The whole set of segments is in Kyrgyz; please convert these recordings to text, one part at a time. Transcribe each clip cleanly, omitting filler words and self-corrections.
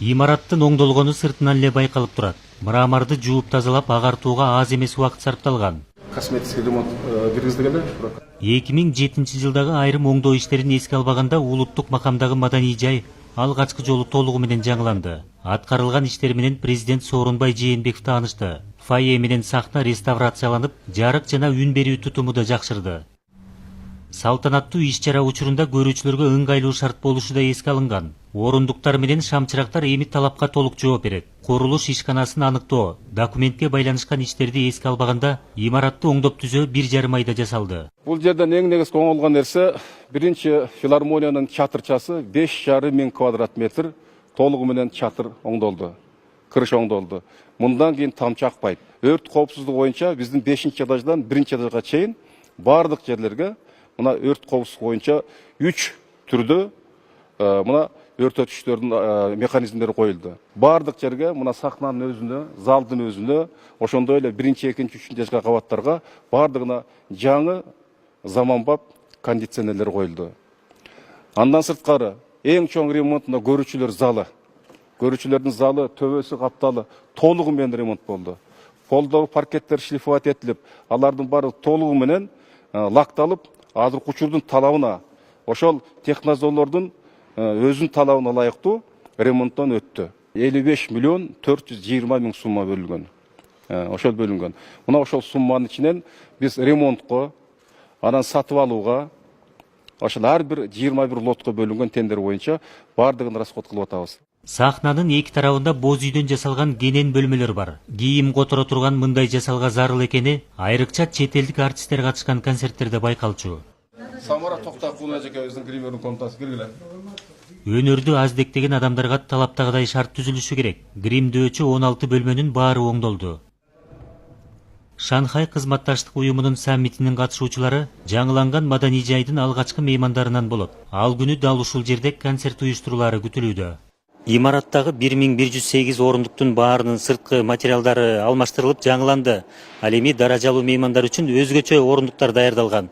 Имараттын оңдолгону сыртынан эле байкалып турат. Мраморду жууп тазалап агартууга аз эмес убакыт сарпталган. Косметический ремонт киргизилген. 2007 жылдагы айрым оңдоо иштерин эске албаганда улуттук макамдагы Маданий жай алгачкы жолу толугу менен жаңыланды. Аткарылган иштер менен президент Сооронбай Жээнбеков таанышты. Фойе менен сахна реставрацияланып, жарык жана үн берүү тутуму да жакшырды. Салтанаттуу иш-чара учурунда көрүүчүлөргө ыңгайлуу шарт болушу да эске алынган. Орундуктар менен шамчырактар эми талапка толук жооп берет. Курулуш ишканасын аныктоо, документке байланышкан иштерди эске албаганда имаратты оңдоп-түзөө 1,5 айда жасалды. Бул жерден эң негизги оңолгон нерсе, биринчи филармониянын чатырчасы 5,5 миң квадрат метр толугу менен чатыр оңдолду. Кырыш оңдолду. Мындан кийин тамчы акпайт. Өрт коопсуздугу боюнча биздин 5-этаждан 1-этажга чейин бардык жерлерге мына өрт коопсуздугу боюнча 3 түрдө мына өртөтүштөрдүн механизмдери коюлду. Бардык жерге мына сахнанын өзүнө, залдын өзүнө, ошондой эле 1-2, 3-4 кабаттарга бардыгына жаңы заманбап кондиционерлер коюлду. Андан сырткары эң чоң ремонт мына көрүүчүлөр залы. Көрүүчүлөрдүн залы төбөсү капталы толугу менен ремонт болду. Полдогу паркеттер шлифовать этилип, алардын баары толугу менен лакталып, азыркы учурдун талабына, ошол технозоолордун өзүнүн талабына ылайыктуу ремонттон өттү. 55 миллион 420 миң сумма бөлүнгөн. Ошол бөлүнгөн. Мына ошол сумманын ичинен биз ремонтко, анан сатып алууга, ошол ар бир 21 лотко бөлүнгөн тендер боюнча бардыгын расход кылып атабыз. Сахнанын эки тарабында боз үйдөн жасалган менен бөлмөлөр бар. Кийим которо турган мындай жасалга зарыл экени айрыкча чет элдик арттисттер катышкан концерттерде байкалчу. Самара Токтакулова эжекебиздин гримердин комнатасы киргиле. Өнөрдү аздектеген адамдарга талаптагыдай шарт түзүлүшү керек. Гримдөөчү 16 бөлмөнүн баары оңдолду. Шанхай кызматташтык уюмунун саммитинин катышуучулары жаңыланган Маданий жайдын алгачкы меймандарынан болот. Ал күнү дал ушул жерде концерт уюштурулары күтүлүүдө. Имараттагы 1108 орундуктун баарынын сырткы материалдары алмаштырылып жаңыланды. Ал эми даражалуу меймандар үчүн өзгөчө орундуктар даярдалган.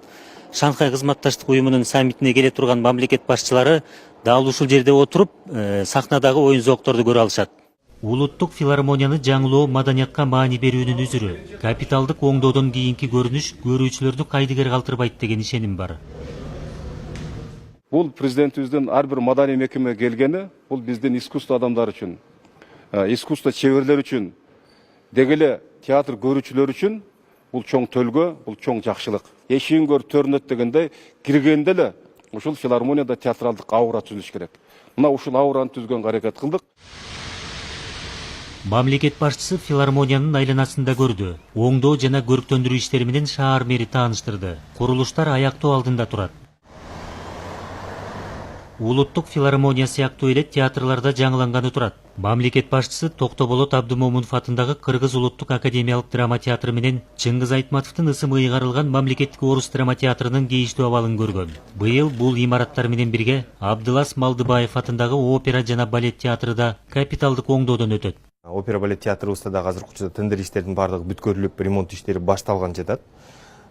Шанхай кызматташтык уюмунун саммитине келе турган мамлекет башчылары дал ушул жерде отуруп, сахнадагы оюн зоокторду көрө алышат. Улуттук филармонияны жаңылоо маданиятка маани берүүнүн үзүрү. Капиталдык оңдоодон кийинки көрүнүш көрүүчүлөрдү кайдыгер калтырбайт деген ишеним бар. Бул президентибиздин ар бир маданий мекеме келгени, бул биздин искусство адамдар үчүн, искусство чеберлер үчүн, дегеле театр көрүүчүлөр үчүн бул чоң төлгө, бул чоң жакшылык. Эшигин көр төрүнөт дегендей, киргенде эле ушул филармонияда театралдык аура түзүлүш керек. Мына ушул аураны түзгөнгө аракет кылдык. Мамлекет башчысы филармониянын айланасында көрдү. Оңдоо жана көрктөндүрүү иштери менен шаар мэри тааныштырды. Курулуштар аяктоо алдында турат. Улуттук филармония сыяктуу эле театрларда жаңыланганы турат. Мамлекет башчысы Токтоболот Абдымомунов атындагы Кыргыз улуттук академиялык драма театры менен Чыңгыз Айтматовдун ысымы ыйгарылган мамлекеттик орус драма театрынын кейиштүү абалын көргөн. Быйыл бул имараттар менен бирге Абдылас Малдыбаев атындагы опера жана балет театры да капиталдык оңдоодон өтөт. Опера балет театрыбызда да азыркы учурда тендер иштердин баардыгы бүткөрүлүп, ремонт иштери башталган жатат.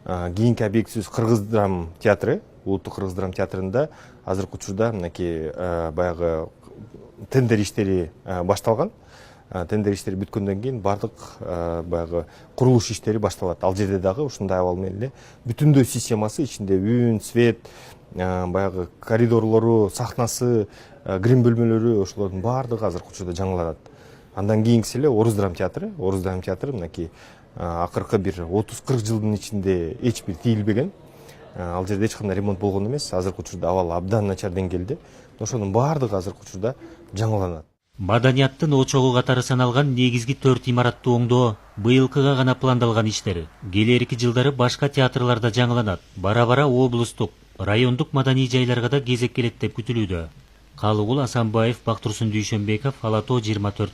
Кийинки объектибиз Кыргыз драма театры, улуттук Кыргыз драма театрында азыркы учурда мынакей баягы тендер иштери башталган. Тендер иштери бүткөндөн кийин бардык баягы курулуш иштери башталат. Ал жерде дагы ушундай абал менен эле бүтүндөй системасы ичинде үн, свет, баягы коридорлору, сахнасы, грим бөлмөлөрү ошолордун бардыгы азыркы учурда жаңыланат. Андан кийинкиси эле Орус драма театры. Орус драма театры мынакей акыркы бир 30-40 жылдын ичинде эч бир тийилбеген. Ал жерде эч кандай ремонт болгон эмес. Азыркы учурда абал абдан начар деңгээлде. Ошонун бардыгы азыркы учурда жаңыланат. Маданияттын очогу катары саналган негизги 4 имаратты оңдоо быйылкыга гана пландалган иштер. Келерки жылдары башка театрларда жаңыланат. Бара-бара облустук, райондук маданий жайларга да кезек келет деп күтүлүүдө. Калыгул Асанбаев, Бактурсун Дүйшөнбеков, Алато 24.